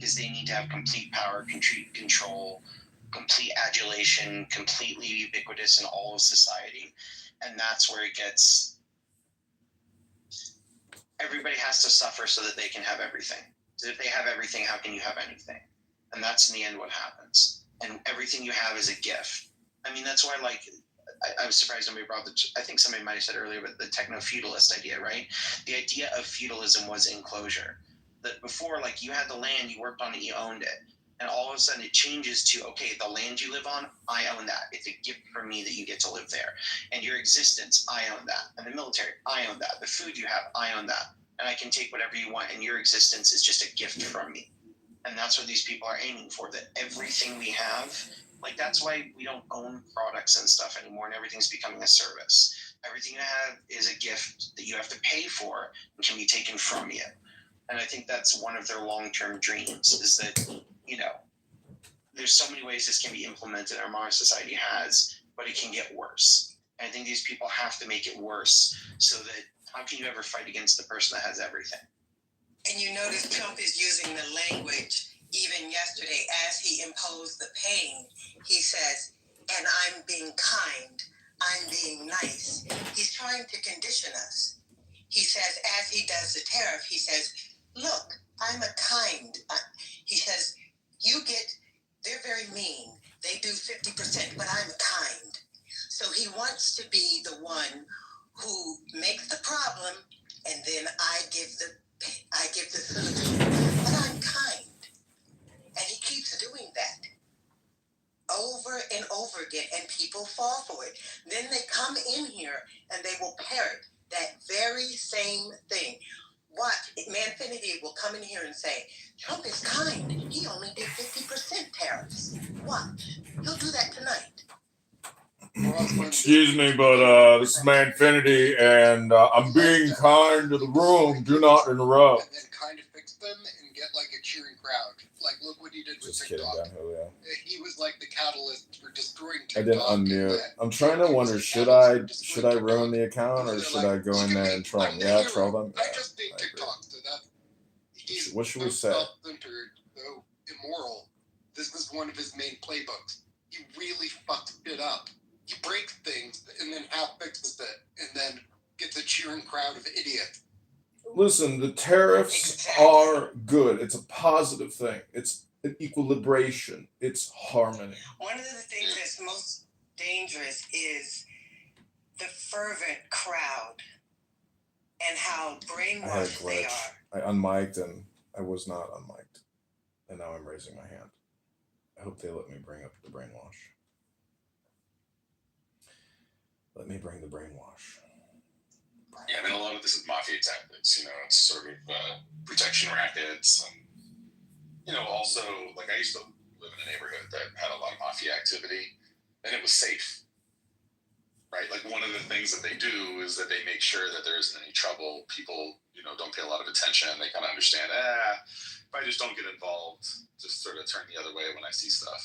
is they need to have complete power, control, complete adulation, completely ubiquitous in all of society. And that's where it gets, everybody has to suffer so that they can have everything. So if they have everything, how can you have anything? And that's in the end what happens. And everything you have is a gift. I mean, that's why, like, I was surprised nobody brought I think somebody might have said earlier, but the techno-feudalist idea, right? The idea of feudalism was enclosure. That before, like, you had the land, you worked on it, you owned it. And all of a sudden it changes to, okay, the land you live on, I own that. It's a gift from me that you get to live there. And your existence, I own that. And the military, I own that. The food you have, I own that. And I can take whatever you want, and your existence is just a gift from me. And that's what these people are aiming for, that everything we have, like, that's why we don't own products and stuff anymore, and everything's becoming a service. Everything you have is a gift that you have to pay for and can be taken from you. And I think that's one of their long-term dreams, is that, you know, there's so many ways this can be implemented, our modern society has, but it can get worse. And I think these people have to make it worse, so that how can you ever fight against the person that has everything? And you notice Trump is using the language, even yesterday, as he imposed the pain, he says, and I'm being kind, I'm being nice. He's trying to condition us. He says, as he does the tariff, he says, look, I'm a kind. He says, they're very mean. They do 50%, but I'm kind. So he wants to be the one who makes the problem, and then I give the solution. But I'm kind. And he keeps doing that over and over again, and people fall for it. Then they come in here and they will parrot that very same thing. Watch, Manfinity will come in here and say, Trump is kind. He only did 50% tariffs. Watch. He'll do that tonight. Excuse me, but this is Manfinity, and I'm being kind to the room. Do not interrupt. And then kind of fix them and get like a cheering crowd. Like, look what he did with Just TikTok. kidding, Julio. He was like the catalyst for destroying I TikTok. didn't unmute. I'm trying to wonder, should I ruin the account, or should I go in there and troll them? Yeah, troll them. I just think TikTok, so that he's what should we say? Self-centered, so immoral. This is one of his main playbooks. He really fucks it up. He breaks things and then half fixes it, and then gets a cheering crowd of idiots. Listen, the tariffs are good. It's a positive thing. It's an equilibration. It's harmony. One of the things that's most dangerous is the fervent crowd and how brainwashed they are. I unmiked, and I was not unmiked. And now I'm raising my hand. I hope they let me bring up the brainwash. Let me bring the brainwash. Yeah, I mean, a lot of this is mafia tactics, it's sort of protection rackets. And, also, like, I used to live in a neighborhood that had a lot of mafia activity, and it was safe, right? Like, one of the things that they do is that they make sure that there isn't any trouble. People, don't pay a lot of attention. They kind of understand, if I just don't get involved, just sort of turn the other way when I see stuff,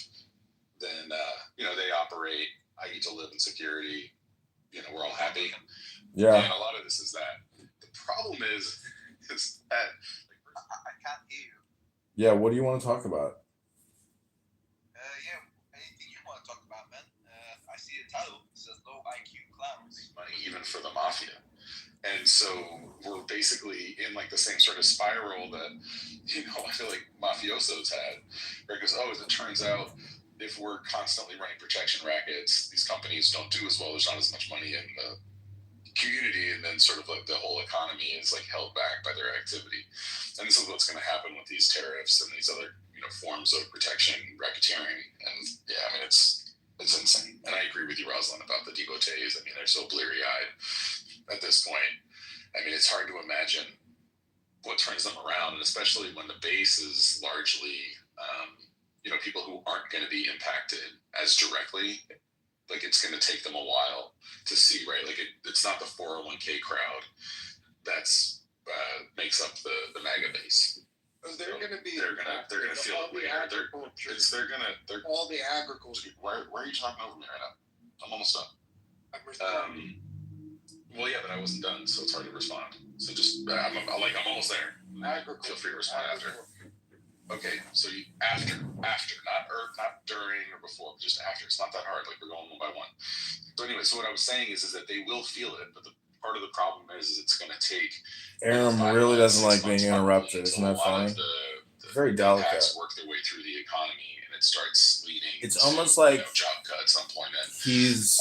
then, they operate. I get to live in security. We're all happy. Yeah. And a lot of this is that. The problem is that I can't hear you. Yeah, what do you want to talk about? Anything you want to talk about, man. I see a title. It says low IQ clowns. Money even for the mafia. And so we're basically in like the same sort of spiral that, I feel like mafiosos had. Where it goes, as it turns out, if we're constantly running protection rackets, these companies don't do as well. There's not as much money in the community, and then sort of like the whole economy is like held back by their activity. And this is what's going to happen with these tariffs and these other, forms of protection, racketeering. And yeah, I mean, it's insane. And I agree with you, Rosalind, about the devotees. I mean, they're so bleary-eyed at this point. I mean, it's hard to imagine what turns them around, and especially when the base is largely, people who aren't going to be impacted as directly. Like, it's going to take them a while to see, right? Like, it's not the 401k crowd that's makes up the MAGA base. They're going to be. They're going to feel it later. All the agriculture. Why are you talking over me right now? I'm almost done. I'm responding. Well, yeah, but I wasn't done, so it's hard to respond. So just, I'm almost there. Agriculture. Feel free to respond after. Okay, so you after, not during or before, but just after. It's not that hard. Like we're going one by one. So anyway, so what I was saying is that they will feel it, but the part of the problem is it's going to take. Aram really doesn't like being interrupted. Isn't that funny? Very delicate. Work their way through the economy, and it starts leading. It's to, almost like job cuts, unemployment. He's.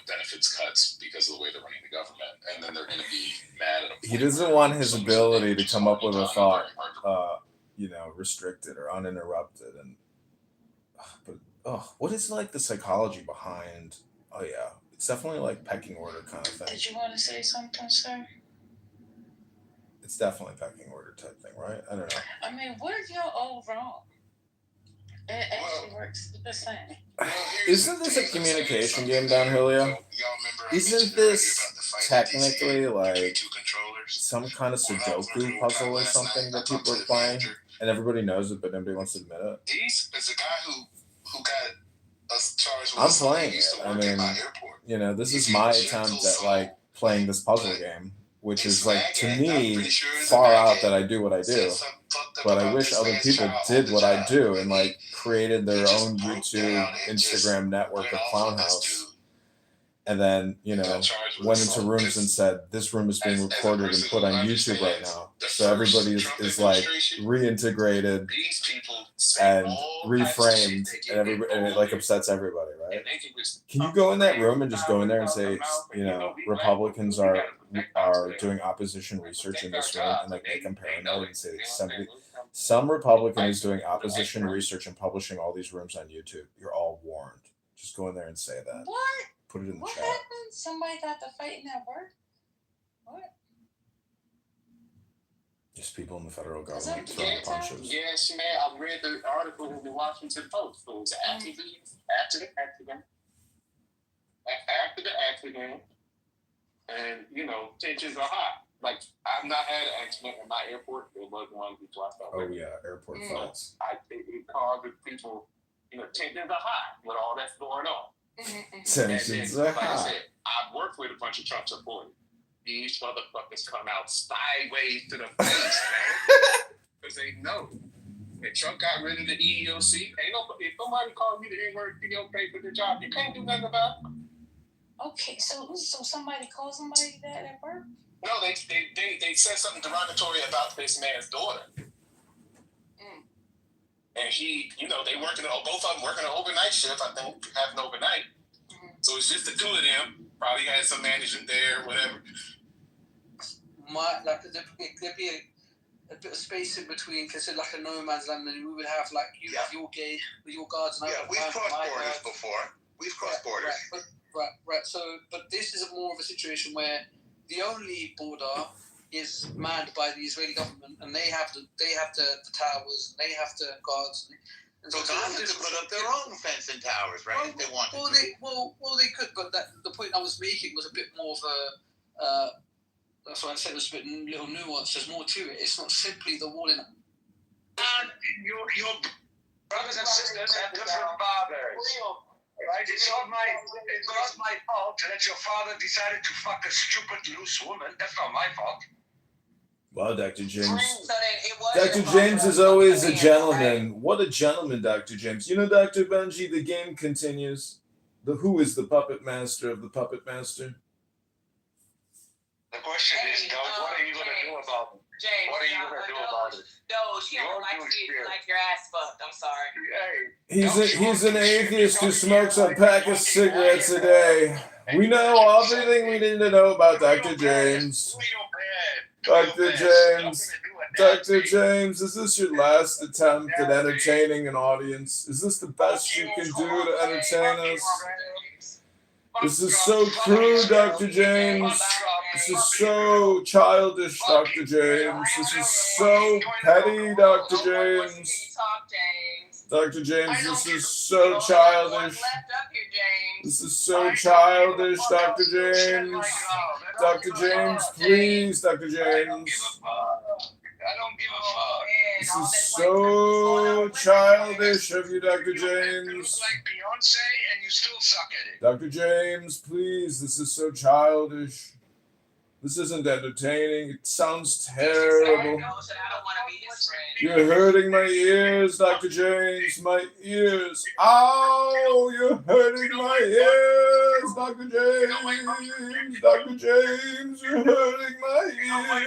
Benefits cuts because of the way they're running the government, and then they're going to be mad at him. He doesn't want his ability to come up with a thought, restricted or uninterrupted. And what is like the psychology behind? Oh yeah, it's definitely like pecking order kind of thing. Did you want to say something, sir? It's definitely pecking order type thing, right? I don't know. I mean, what if y'all all wrong? It actually works the same. Isn't this a communication game down Julio? Isn't this technically like some kind of Sudoku puzzle or something that people are playing and everybody knows it but nobody wants to admit it? He's a guy who got us charged with. I'm playing it. I mean, this is my attempt at like playing this puzzle game, which is like to me far out that I do what I do. But I wish other people did what I do and like created their own YouTube, Instagram network of Clown House. And then, went into rooms and said, this room is being recorded and put on YouTube right now. So everybody is like reintegrated and reframed and it like upsets everybody, right? Can you go in that room and just go in there and say, Republicans are doing opposition research in this room and like make them paranoid and say some Republican is doing opposition research and publishing all these rooms on YouTube. You're all warned. Just go in there and say that. What? Put it in the what chat. What happened? Somebody got to fighting at work? What? Just people in the federal government throwing punches. Yes, man. I read the article in the Washington Post. So it was after the accident, and tensions are high. Like I've not had an accident in my airport. There was one before I felt. Oh yeah, airport fights. I think it causes people. Tensions are high with all that's going on. Tensions are high. Like I said, I've worked with a bunch of Trump supporters. These motherfuckers come out sideways to the face, man, because they know that Trump got rid of the EEOC. If somebody calls you the N-word, you don't pay for the job. You can't do nothing about it. Okay, so somebody called somebody that at work? No, they said something derogatory about this man's daughter. And he, they both of them working an overnight shift, I think, having overnight. Mm-hmm. So it's just the two of them. Probably had some management there, whatever. It could be a bit of space in between, because it's like a no man's land, and we would have you have your gate with your guards. And we've crossed borders before. We've crossed borders. Right. So, but this is more of a situation where the only border is manned by the Israeli government, and they have the towers, and they have the guards. And so Gaza could put up their own fence and towers, right? If they wanted to. They could, but the point I was making was a bit more of a. That's why I said it was a bit little nuance. There's more to it. It's not simply the wall in. Your brothers and sisters have different fathers. Right? It's not my fault that your father decided to fuck a stupid loose woman. That's not my fault. Wow, Dr. James. So Dr. James is always a gentleman. Right? What a gentleman, Dr. James. Dr. Benji, the game continues. Who is the puppet master of the puppet master? The question is, what are you going to do about it? James, what are you going to do about it? No, she don't like your ass fucked. I'm sorry. He's an atheist who smokes a pack of cigarettes a day. We know everything we need to know about Dr. James. Dr. James, is this your last attempt at entertaining an audience? Is this the best you can do to entertain us? This is so crude, Dr. James. This is so childish, Dr. James. This is so petty, Dr. James. Dr. James, this is so childish. This is so childish, Dr. James. Dr. James, please, Dr. James. I don't give a fuck. This is so childish of you, Dr. James. You look like Beyonce and you still suck at it. Dr. James, please, this is so childish. This isn't entertaining. It sounds terrible. You're hurting my ears, Dr. James. My ears. Ow! You're hurting my ears, Dr. James. Dr. James, you're hurting my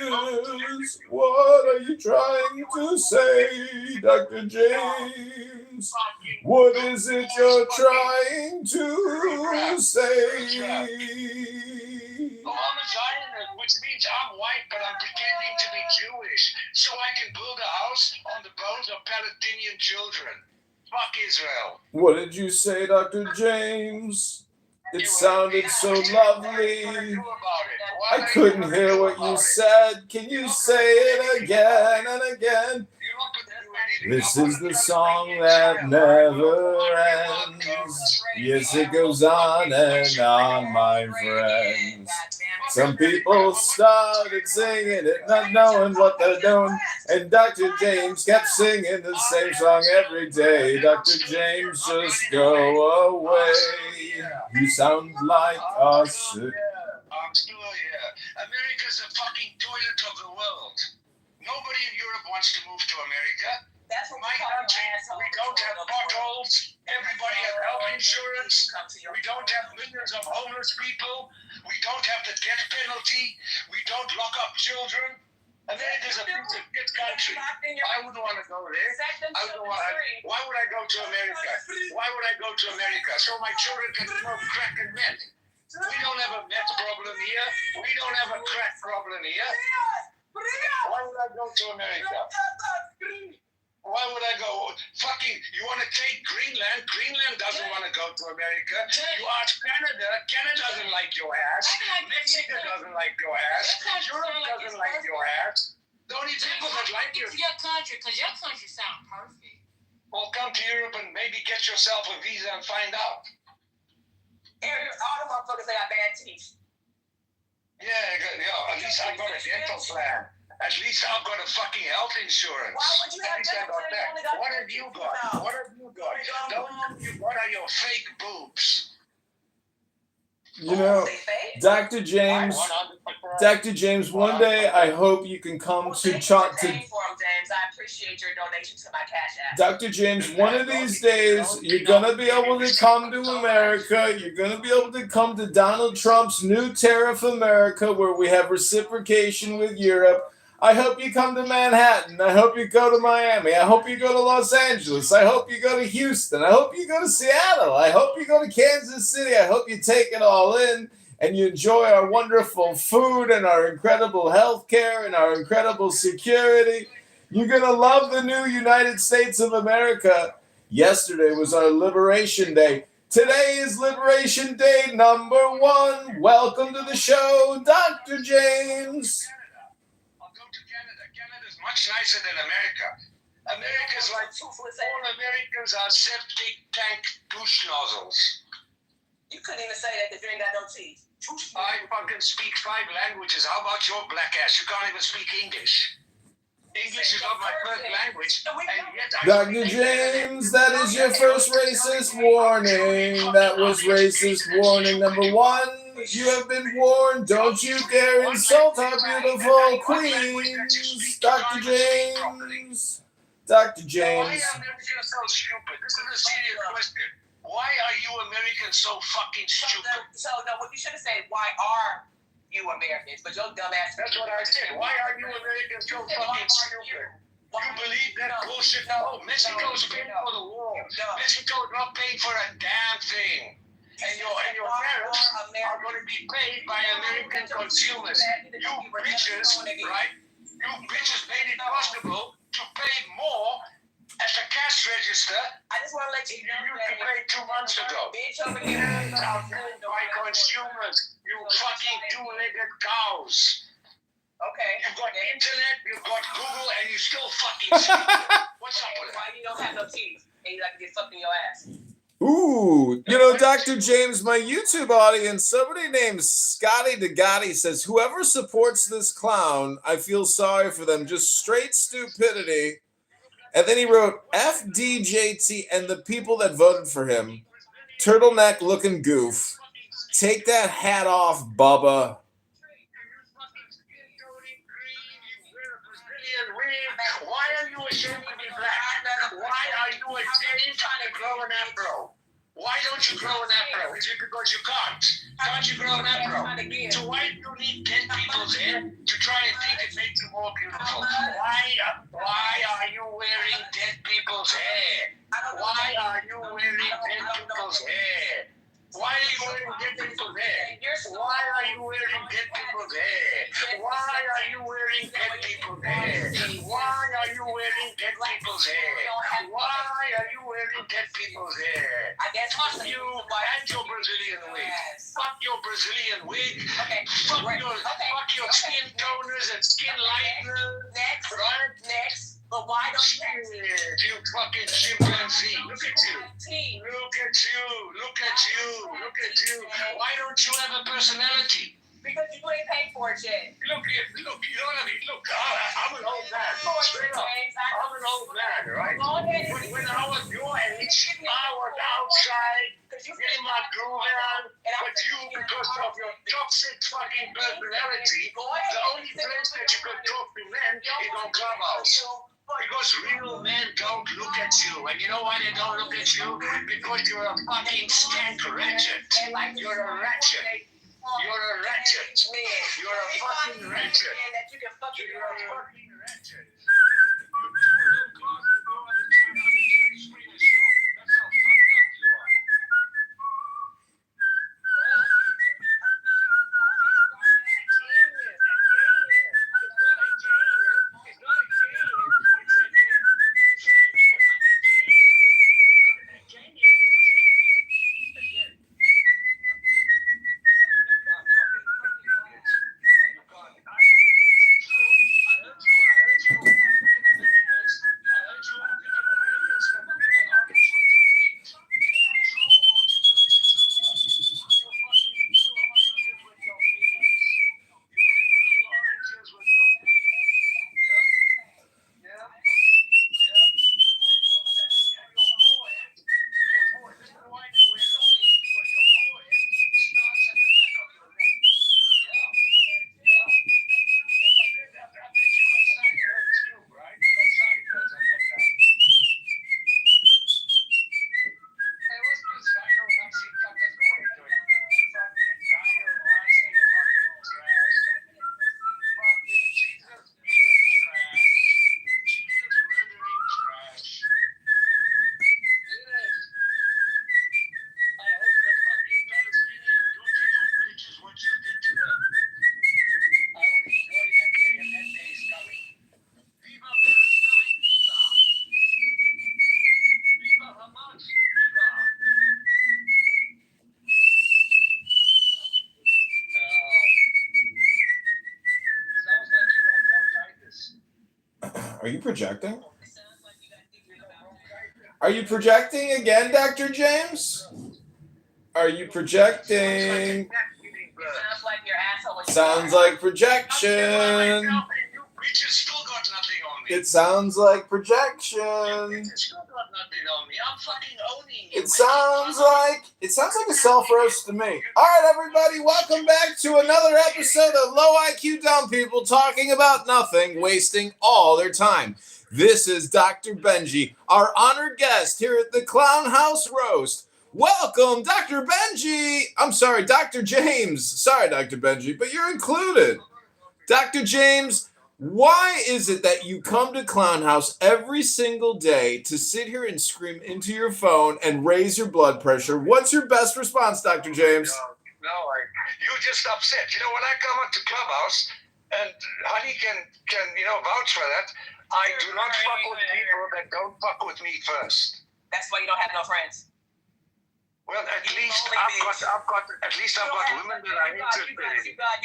ears. What are you trying to say, Dr. James? What is it you're trying to say? I'm a Zionist, which means I'm white, but I'm pretending to be Jewish, so I can build a house on the bones of Palestinian children. Fuck Israel. What did you say, Dr. James? It sounded so lovely. I couldn't hear what you said. Can you say it again and again? This is the song that never ends. Yes, it goes on and on, my friends. Some people started singing it, not knowing what they're doing. And Dr. James kept singing the same song every day. Dr. James, just go away. You sound like us. I'm still here. America's the fucking toilet of the world. Nobody in Europe wants to move to America. That's what My country, we don't have potholes. Everybody has health insurance. We don't have millions of homeless people. We don't have the death penalty. We don't lock up children. America's a piece of shit country. I wouldn't want to go there. Why would I go to America? Why would I go to America? So my children can smoke crack and meth. We don't have a meth problem here. We don't have a crack problem here. Why would I go to America? Why would I go? Fucking, you want to take Greenland? Greenland doesn't want to go to America. You ask Canada. Canada doesn't like your ass. Mexico doesn't like your ass. Europe doesn't like your ass. The only people that like you. Your country, because your country sounds perfect. Well, come to Europe and maybe get yourself a visa and find out. All the motherfuckers that got bad teeth. Yeah, at least I've got a dental plan. At least I've got a fucking health insurance. Why would you have dental plan? What have you got? What have you got? The only thing you got are your fake boobs. You know, Dr. James, one day I hope you can come to James. I appreciate your donation to my Cash App. Dr. James, one of these days, you're going to be able to come to America. You're going to be able to come to Donald Trump's new tariff America, where we have reciprocation with Europe. I hope you come to Manhattan. I hope you go to Miami. I hope you go to Los Angeles. I hope you go to Houston. I hope you go to Seattle. I hope you go to Kansas City. I hope you take it all in and you enjoy our wonderful food and our incredible health care and our incredible security. You're going to love the new United States of America. Yesterday was our Liberation Day. Today is Liberation Day number 1. Welcome to the show, Dr. James. Much nicer than America. America's like all Americans are septic tank douche nozzles. You couldn't even say that because you ain't got no teeth. I fucking speak 5 languages. How about your black ass? You can't even speak English. English is not my first language. Dr. James, that is your first racist warning. That was racist warning number 1. You have been warned. Don't you dare insult our beautiful queens, Dr. James. Dr. James. Why are Americans so stupid? This is a serious question. Why are you Americans so fucking stupid? What you should have said, why are you Americans? But your dumb ass. That's what I said. Why are you Americans so fucking stupid? You believe that bullshit? No, Mexico's paying for the war. Mexico's not paying for a damn thing. And your parents are going to be paid by American consumers. You bitches, right? You bitches made it possible to pay more at the cash register. I just want to let you know you paid 2 months ago. By consumers, you fucking 2-legged cows. Okay. You've got internet, you've got Google, and you still fucking see. What's up with that? Why you don't have no teeth and you like to get fucked in your ass? Ooh, you know, Dr. James, my YouTube audience, somebody named Scotty DeGotti says, whoever supports this clown, I feel sorry for them. Just straight stupidity. And then he wrote, FDJT and the people that voted for him. Turtleneck looking goof. Take that hat off, Bubba. ashamed to be black? Why are you ashamed to grow an afro? Why don't you grow an afro? Is it because you can't? Can't you grow an afro? So why do you need dead people's hair to try and think it makes you more beautiful? Why are you wearing dead people's hair? Why are you wearing dead people's hair? Why are you wearing dead people's hair? Why are you wearing dead people's hair? Why are you wearing dead people's hair? Why are you wearing dead people's hair? Why are you wearing dead people's hair? Fuck you and your Brazilian wig. Fuck your Brazilian wig. Fuck your skin toners and skin lighteners. Next. But why don't you fucking chimpanzee? Look at you. Look at you. Look at you. Look at you. Why don't you have a personality? Because you ain't paid for it yet. Look, you know what I mean? Look, I'm an old man. Straight up. I'm an old man, right? When I was your age, I was outside getting my groove on. But you, because of your toxic fucking personality, the only place that you could talk to men is on Clubhouse. Because real men don't look at you. And you know why they don't look at you? Because you're a fucking skank ratchet. You're a ratchet. You're a ratchet. You're a fucking ratchet. You're a fucking ratchet. Are you projecting? Are you projecting again, Dr. James? Are you projecting? Sounds like projection. It sounds like projection. It sounds like a self roast to me. All right, everybody, welcome back to another episode of Low IQ Dumb People talking about nothing, wasting all their time. This is Dr. Benji, our honored guest here at the Clown House Roast. Welcome, Dr. Benji. I'm sorry, Dr. James. Sorry, Dr. Benji, but you're included. Dr. James, why is it that you come to Clown House every single day to sit here and scream into your phone and raise your blood pressure? What's your best response, Dr. James? You just upset. You know, when I come into Clubhouse, and Honey can vouch for that, I do not fuck with people that don't fuck with me first. That's why you don't have no friends. Well, at least I've got women that are interested in. You got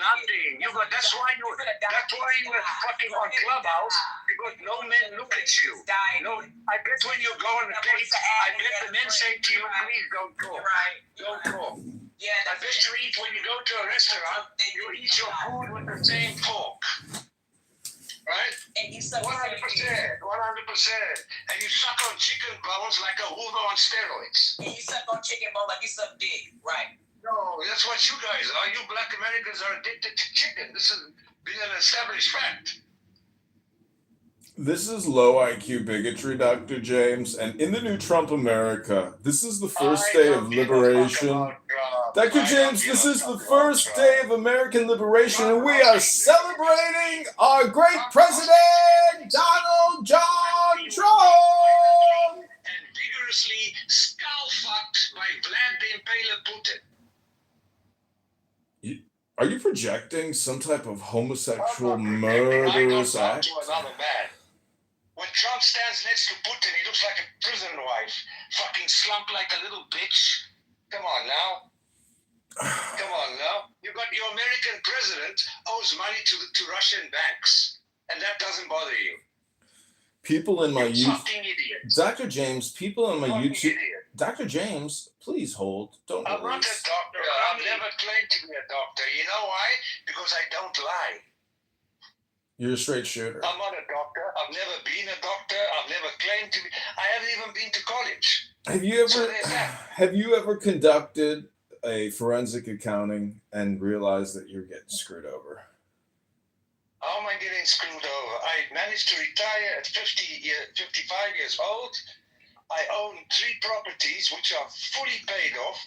nothing. That's why you were fucking on Clubhouse, because no men look at you. No, I bet when you go on a date, I bet the men say to you, please don't talk. Don't talk. Yeah, I bet you eat when you go to a restaurant, you eat your food with the same fork. Right? And you suck 100%. And you suck on chicken bones like a Hoover on steroids. And you suck on chicken bones like you suck dick, right? No, that's what you guys are. You black Americans are addicted to chicken. This has been an established fact. This is low IQ bigotry, Dr. James, and in the new Trump America, this is the first day of liberation. Dr. James, this is the first day of American liberation, and we are celebrating our great president, Donald John Trump! And vigorously skull-fucked by Vlad the Impaler Putin. Are you projecting some type of homosexual murderous act? To another man. When Trump stands next to Putin, he looks like a prison wife. Fucking slumped like a little bitch. Come on now. Come on now. You got your American president owes money to Russian banks. And that doesn't bother you. People in my fucking idiots. Dr. James, people in my Fucking YouTube. idiot. Dr. James, please hold. Don't I'm not a release. doctor. I've never claimed to be a doctor. You know why? Because I don't lie. You're a straight shooter. I'm not a doctor. I've never been a doctor. I've never claimed to be. I haven't even been to college. Have you ever conducted a forensic accounting and realized that you're getting screwed over? How am I getting screwed over? I managed to retire at 55 years old. I own 3 properties which are fully paid off,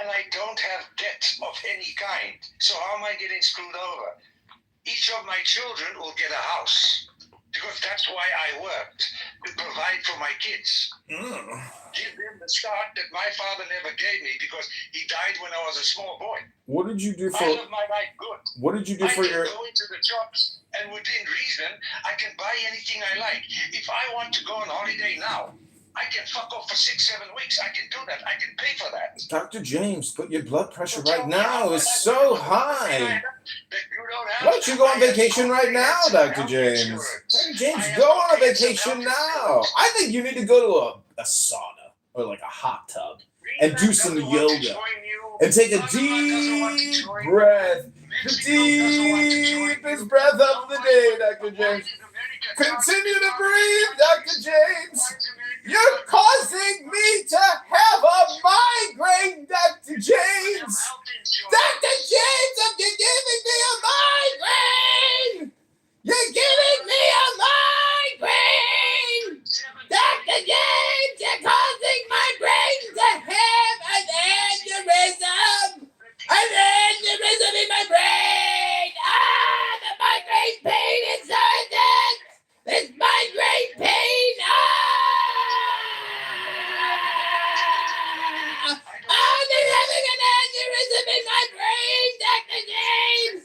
and I don't have debt of any kind. So how am I getting screwed over? Each of my children will get a house, because that's why I worked, to provide for my kids. Give them the start that my father never gave me, because he died when I was a small boy. What did you do for? I live my life good. What did you do for your? I can go into the shops, and within reason, I can buy anything I like. If I want to go on holiday now, I can fuck off for 6-7 weeks. I can do that. I can pay for that. Dr. James, but your blood pressure right now is so high. Why don't you go on vacation right now, Dr. James? Dr. James, go on a vacation now. I think you need to go to a sauna or like a hot tub and do some yoga and take a deep breath. The deepest breath of the day, Dr. James. Continue to breathe, Dr. James. You're causing me to have a migraine, Dr. James. Dr. James, you're giving me a migraine. You're giving me a migraine. Dr. James, you're causing my brain to have an aneurysm. An aneurysm in my brain. The migraine pain is so intense. This migraine pain. I'm having an aneurysm in my brain, Dr. James.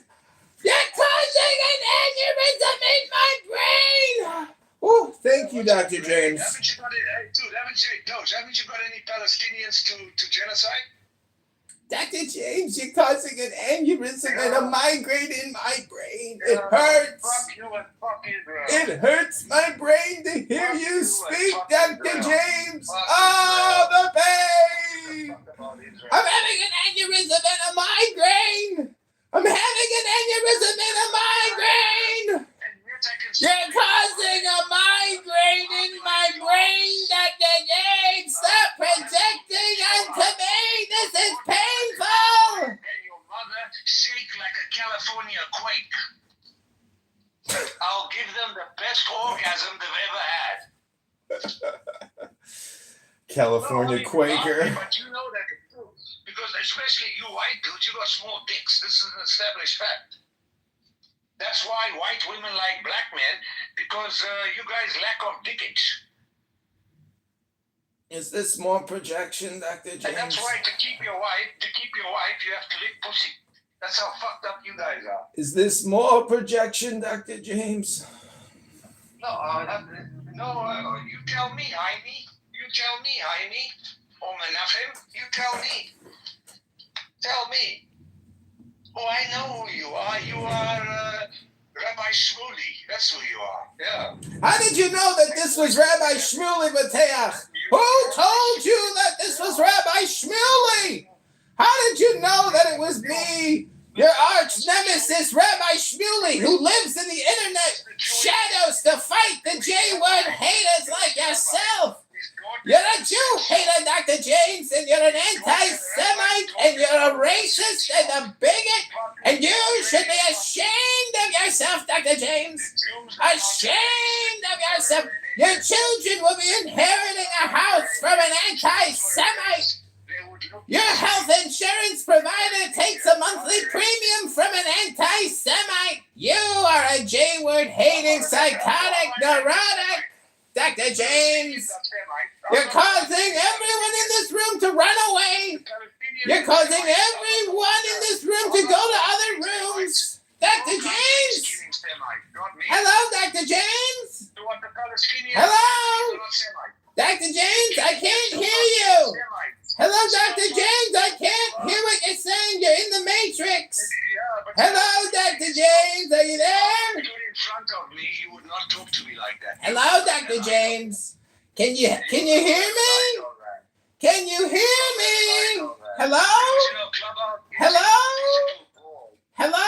You're causing an aneurysm in my brain. Oh, thank you, Dr. James. Haven't you got any Palestinians to genocide? Dr. James, you're causing an aneurysm and a migraine in my brain. It hurts. Fuck you and fuck Israel. It hurts my brain to hear you speak, Dr. James. Oh, the pain. I'm having an aneurysm and a migraine. I'm having an aneurysm and a migraine. You're causing a migraine in my brain, Dr. James. Stop projecting onto me. This is painful. And your mother shake like a California quake. I'll give them the best orgasm they've ever had. California Quaker. But you know that it's true. Because especially you white dudes, you got small dicks. This is an established fact. That's why white women like black men, because you guys lack of dickage. Is this more projection, Dr. James? And that's why to keep your wife, you have to lick pussy. That's how fucked up you guys are. Is this more projection, Dr. James? No, you tell me, Jaime. You tell me, Jaime. Or Menachem, you tell me. Tell me. Oh, I know who you are. You are Rabbi Shmuley. That's who you are. Yeah. How did you know that this was Rabbi Shmuley Mateach? Who told you that this was Rabbi Shmuley? How did you know that it was me, your arch nemesis, Rabbi Shmuley, who lives in the internet shadows to fight the J-word haters like yourself? You're a Jew hater, Dr. James, and you're an anti-Semite, and you're a racist and a bigot, and you should be ashamed of yourself, Dr. James. Ashamed of yourself. Your children will be inheriting a house from an anti-Semite. Your health insurance provider takes a monthly premium from an anti-Semite. You are a J-word hating, psychotic, neurotic. Dr. James, you're causing everyone in this room to run away. You're causing everyone in this room to go to other rooms. Dr. James? Hello, Dr. James? Hello? Dr. James, I can't hear you. Hello, Dr. James, I can't hear what you're saying. You're in the Matrix. Hello, Dr. James, are you there? In front of me, you would not talk to me like that. Hello, Dr. James. Can you hear me? Can you hear me? Hello? Hello? Hello?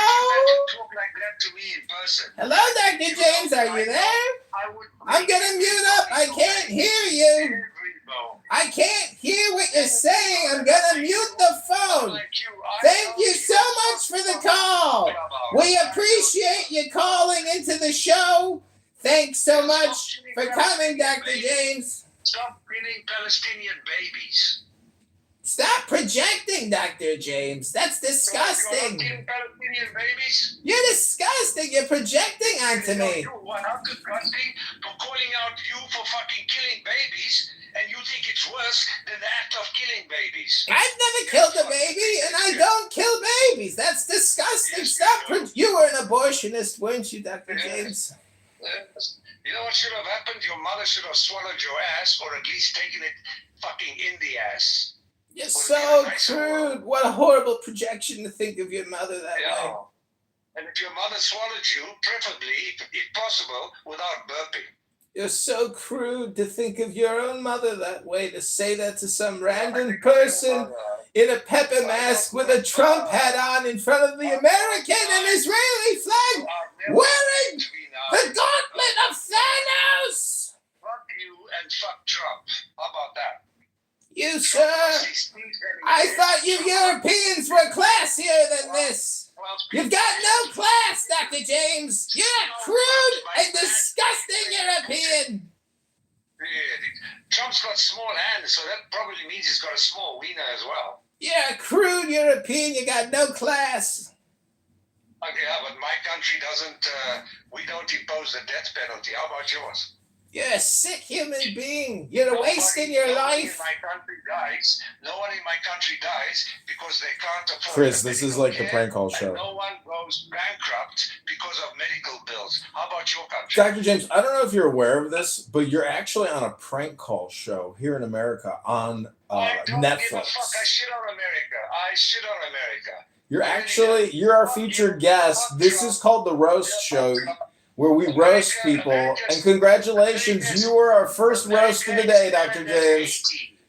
Hello, Dr. James, are you there? I'm gonna mute up. I can't hear you. I can't hear what you're saying. I'm gonna mute the phone. Thank you so much for the call. We appreciate you calling into the show. Thanks so much for coming, Dr. James. Stop killing Palestinian babies. Stop projecting, Dr. James. That's disgusting. Killing Palestinian babies? You're disgusting. You're projecting onto me. You are not disgusting for calling out you for fucking killing babies, and you think it's worse than the act of killing babies. I've never killed a baby, and I don't kill babies. That's disgusting. Stop. You were an abortionist, weren't you, Dr. James? You know what should have happened? Your mother should have swallowed your ass, or at least taken it fucking in the ass. You're so crude. What a horrible projection to think of your mother that way. And if your mother swallowed you, preferably, if possible, without burping. You're so crude to think of your own mother that way, to say that to some random person in a pepper mask with a Trump hat on in front of the American and Israeli flag, wearing the gauntlet of Thanos. Fuck you and fuck Trump. How about that? You, sir, I thought you Europeans were classier than this. You've got no class, Dr. James. You're a crude and disgusting European. Trump's got small hands, so that probably means he's got a small wiener as well. You're a crude European. You got no class. Okay, yeah, but my country doesn't, we don't impose the death penalty. How about yours? You're a sick human being. You're wasting your life. No one in my country dies because they can't afford. Chris, this is like the prank call show. No one goes bankrupt because of medical bills. How about your country? Dr. James, I don't know if you're aware of this, but you're actually on a prank call show here in America on Netflix. I don't give a fuck. I shit on America. You're our featured guest. This is called The Roast Show, where we roast people. And congratulations, you were our first roast of the day, Dr. James.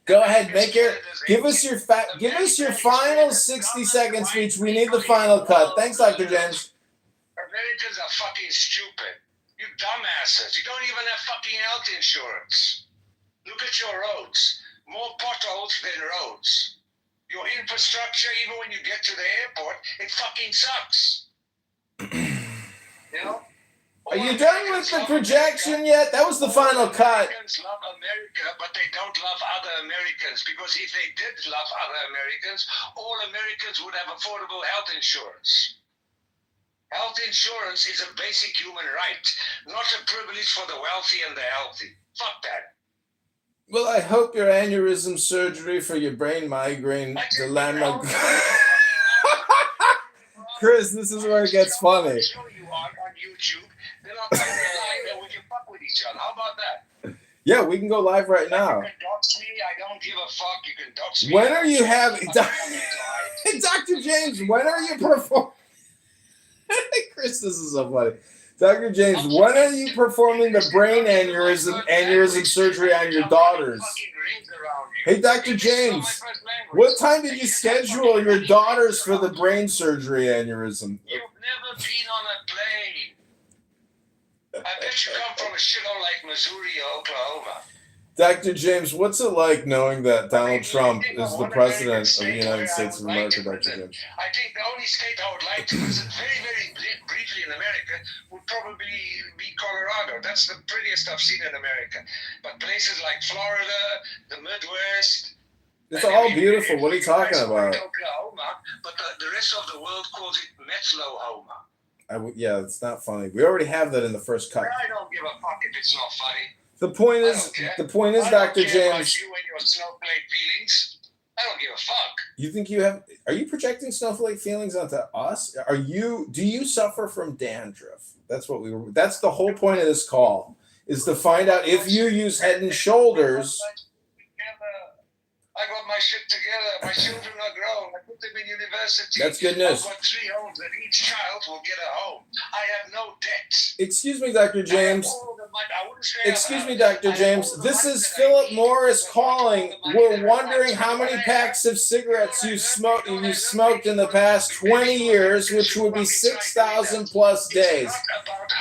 Go ahead, give us your final 60-second speech. We need the final cut. Thanks, Dr. James. Americans are fucking stupid. You dumbasses. You don't even have fucking health insurance. Look at your roads. More potholes than roads. Your infrastructure, even when you get to the airport, it fucking sucks. You know? Are you done with the projection yet? That was the final cut. Americans love America, but they don't love other Americans, because if they did love other Americans, all Americans would have affordable health insurance. Health insurance is a basic human right, not a privilege for the wealthy and the healthy. Fuck that. Well, I hope your aneurysm surgery for your brain migraine dilemma. Chris, this is where it gets funny. On YouTube, they're not going to lie, we can fuck with each other. How about that? Yeah, we can go live right now. You can dox me, I don't give a fuck. You can dox me. When are you having... Dr. James, when are you performing... Chris, this is so funny. Dr. James, when are you performing the brain aneurysm surgery on your daughters? Hey, Dr. James, what time did you schedule your daughters for the brain surgery aneurysm? You've never been on a plane. I bet you come from a shithole like Missouri or Oklahoma. Dr. James, what's it like knowing that Donald Trump is the president of the United States of America, Dr. James? I think the only state I would like to visit very, very briefly in America would probably be Colorado. That's the prettiest I've seen in America. But places like Florida, the Midwest. It's all beautiful. What are you talking about? Oklahoma, but the rest of the world calls it Metzlohoma. Yeah, it's not funny. We already have that in the first cut. I don't give a fuck if it's not funny. The point is, Dr. James. About you and your snowflake feelings. I don't give a fuck. You think you have? Are you projecting snowflake feelings onto us? Do you suffer from dandruff? That's what we were. That's the whole point of this call, is to find out if you use Head and Shoulders. I got my shit together. My children are grown. I put them in university. That's good news. I've got 3 homes, and each child will get a home. I have no debts. Excuse me, Dr. James. Excuse me, Dr. James. This is Philip Morris calling. We're wondering how many packs of cigarettes you smoked in the past 20 years, which would be 6,000 plus days.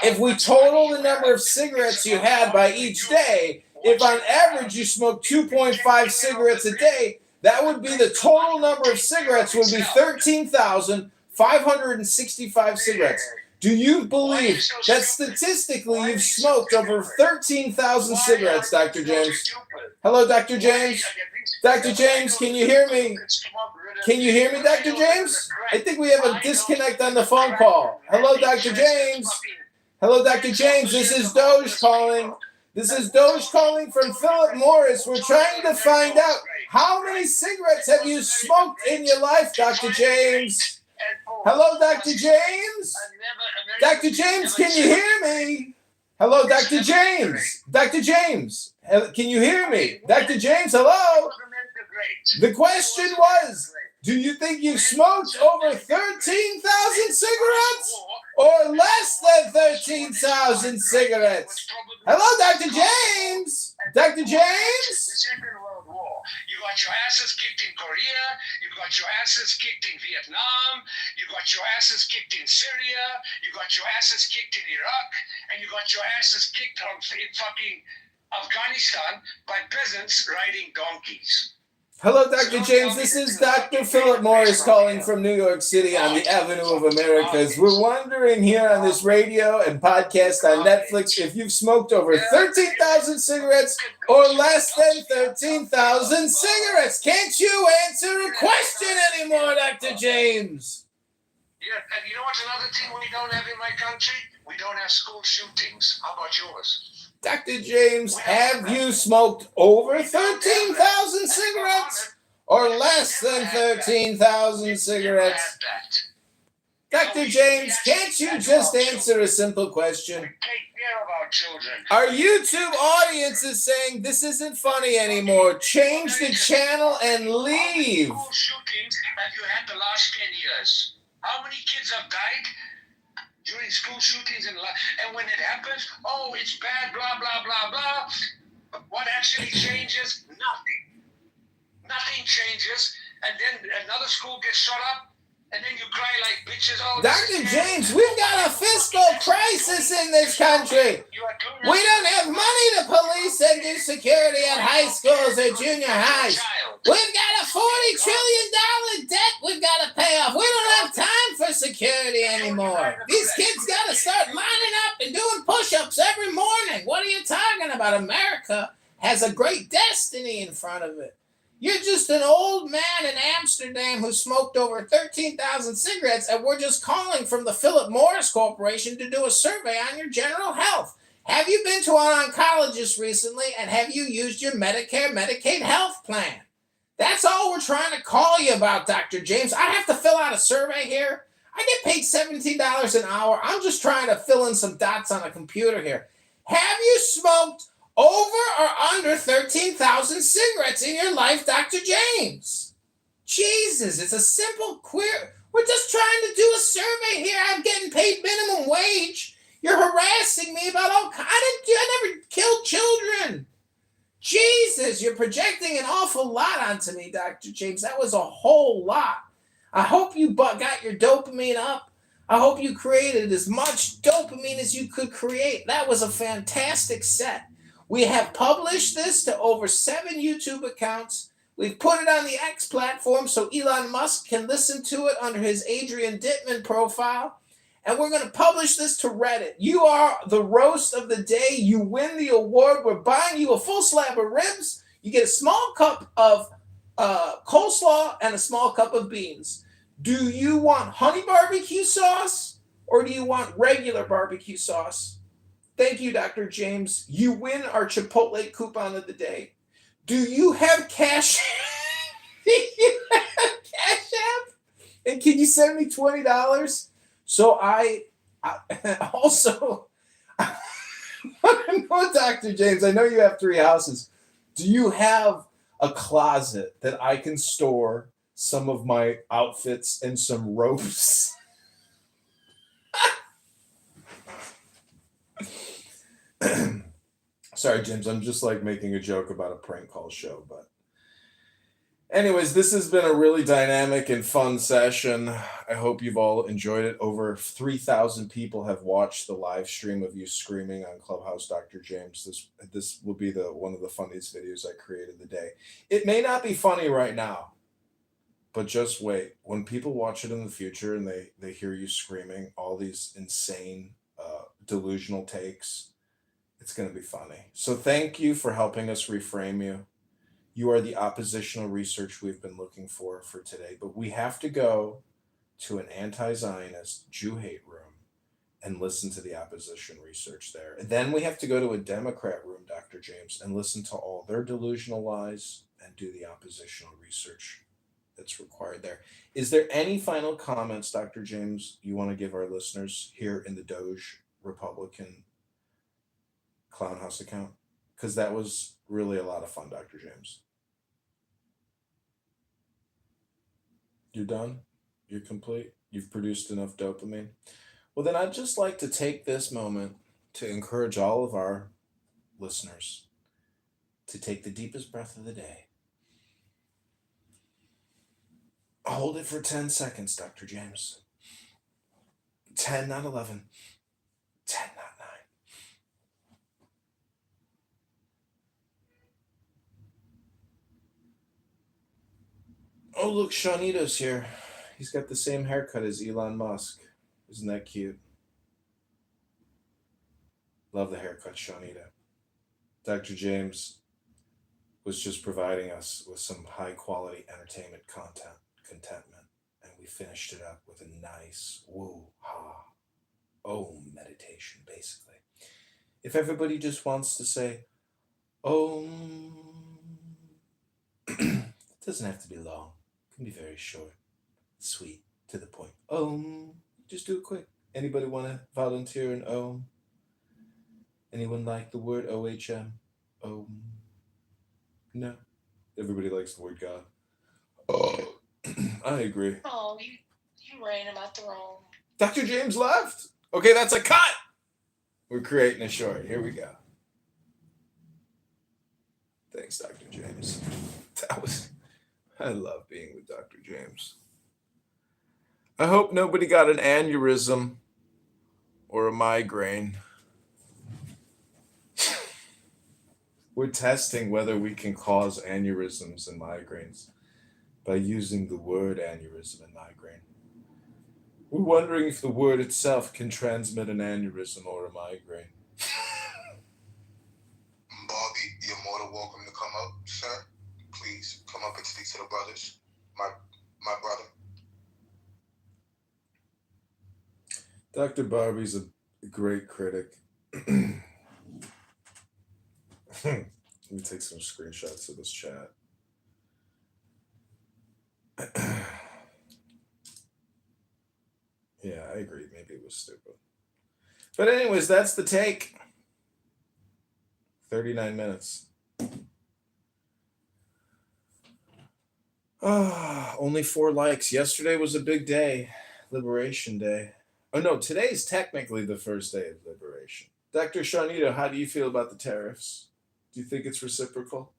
If we total the number of cigarettes you had by each day, if on average you smoke 2.5 cigarettes a day, that would be the total number of cigarettes would be 13,565 cigarettes. Do you believe that statistically you've smoked over 13,000 cigarettes, Dr. James? Hello, Dr. James? Dr. James, can you hear me? Can you hear me, Dr. James? I think we have a disconnect on the phone call. Hello, Dr. James? Hello, Dr. James. This is Doge calling. This is Doge calling from Philip Morris. We're trying to find out how many cigarettes have you smoked in your life, Dr. James? Hello, Dr. James? Dr. James, can you hear me? Hello, Dr. James? Dr. James, can you hear me? Dr. James, hello? The question was, do you think you've smoked over 13,000 cigarettes? Or less than 13,000 cigarettes? Hello, Dr. James? Dr. James? The Second World War. You got your asses kicked in Korea. You got your asses kicked in Vietnam. You got your asses kicked in Syria. You got your asses kicked in Iraq. And you got your asses kicked in fucking Afghanistan by peasants riding donkeys. Hello, Dr. James. This is Dr. Philip Morris calling from New York City on the Avenue of Americas. We're wondering here on this radio and podcast on Netflix if you've smoked over 13,000 cigarettes or less than 13,000 cigarettes. Can't you answer a question anymore, Dr. James? Yeah, and you know what's another thing we don't have in my country? We don't have school shootings. How about yours? Dr. James, have you smoked over 13,000 cigarettes or less than 13,000 cigarettes? Dr. James, can't you just answer a simple question? Take care of our children. Our YouTube audience is saying this isn't funny anymore. Change the channel and leave. How many school shootings have you had the last 10 years? How many kids have died during school shootings and when it happens, oh, it's bad, blah, blah, blah, blah. But what actually changes? Nothing. Nothing changes. And then another school gets shut up, and then you cry like bitches. Oh, Dr. James, we've got a fiscal crisis in this country. We don't have money to police and do security at high schools or junior highs. We've got a $40 trillion debt we've got to pay off. We don't have time for security anymore. These kids got to start lining up and doing push-ups every morning. What are you talking about? America has a great destiny in front of it. You're just an old man in Amsterdam who smoked over 13,000 cigarettes, and we're just calling from the Philip Morris Corporation to do a survey on your general health. Have you been to an oncologist recently, and have you used your Medicare, Medicaid health plan? That's all we're trying to call you about, Dr. James. I have to fill out a survey here. I get paid $17 an hour. I'm just trying to fill in some dots on a computer here. Have you smoked over or under 13,000 cigarettes in your life, Dr. James? Jesus, it's a simple query. We're just trying to do a survey here. I'm getting paid minimum wage. You're harassing me about I never killed children. Jesus, you're projecting an awful lot onto me, Dr. James. That was a whole lot. I hope you got your dopamine up. I hope you created as much dopamine as you could create. That was a fantastic set. We have published this to over 7 YouTube accounts. We've put it on the X platform so Elon Musk can listen to it under his Adrian Dittman profile. And we're going to publish this to Reddit. You are the roast of the day. You win the award. We're buying you a full slab of ribs. You get a small cup of coleslaw and a small cup of beans. Do you want honey barbecue sauce or do you want regular barbecue sauce? Thank you, Dr. James. You win our Chipotle coupon of the day. Do you have cash? Do you have Cash App? And can you send me $20? So I also I know, Dr. James, I know you have 3 houses. Do you have a closet that I can store some of my outfits and some ropes? Sorry, James, I'm just like making a joke about a prank call show, but anyways, this has been a really dynamic and fun session. I hope you've all enjoyed it. Over 3,000 people have watched the live stream of you screaming on Clubhouse, Dr. James. This will be one of the funniest videos I created today. It may not be funny right now, but just wait. When people watch it in the future and they hear you screaming all these insane, delusional takes, it's going to be funny. So thank you for helping us reframe you. You are the oppositional research we've been looking for today, but we have to go to an anti-Zionist Jew hate room and listen to the opposition research there. And then we have to go to a Democrat room, Dr. James, and listen to all their delusional lies and do the oppositional research that's required there. Is there any final comments, Dr. James, you want to give our listeners here in the Doge Republican Clown House account? Because that was really a lot of fun, Dr. James. You're done? You're complete? You've produced enough dopamine? Well, then I'd just like to take this moment to encourage all of our listeners to take the deepest breath of the day. Hold it for 10 seconds, Dr. James. 10, not 11. 10, not 9. Oh, look, Shawnito's here. He's got the same haircut as Elon Musk. Isn't that cute? Love the haircut, Shawnito. Dr. James was just providing us with some high-quality entertainment contentment, and we finished it up with a nice Om meditation, basically. If everybody just wants to say Om, it doesn't have to be long. It can be very short, sweet, to the point. Om. Just do it quick. Anybody want to volunteer an Om? Anyone like the word OHM? Om. No. Everybody likes the word God. Oh, I agree. Oh, you ran him out the room. Dr. James left. Okay, that's a cut. We're creating a short. Here we go. Thanks, Dr. James. I love being with Dr. James. I hope nobody got an aneurysm or a migraine. We're testing whether we can cause aneurysms and migraines by using the word aneurysm and migraine. We're wondering if the word itself can transmit an aneurysm or a migraine. Bobby, you're more than welcome to come up, sir. Please come up and speak to the brothers. My brother. Dr. Barbie's a great critic. Let me take some screenshots of this chat. Yeah, I agree. Maybe it was stupid. But anyways, that's the take. 39 minutes. Only 4 likes. Yesterday was a big day. Liberation Day. Oh no, today's technically the first day of liberation. Dr. Shawnito, how do you feel about the tariffs? Do you think it's reciprocal?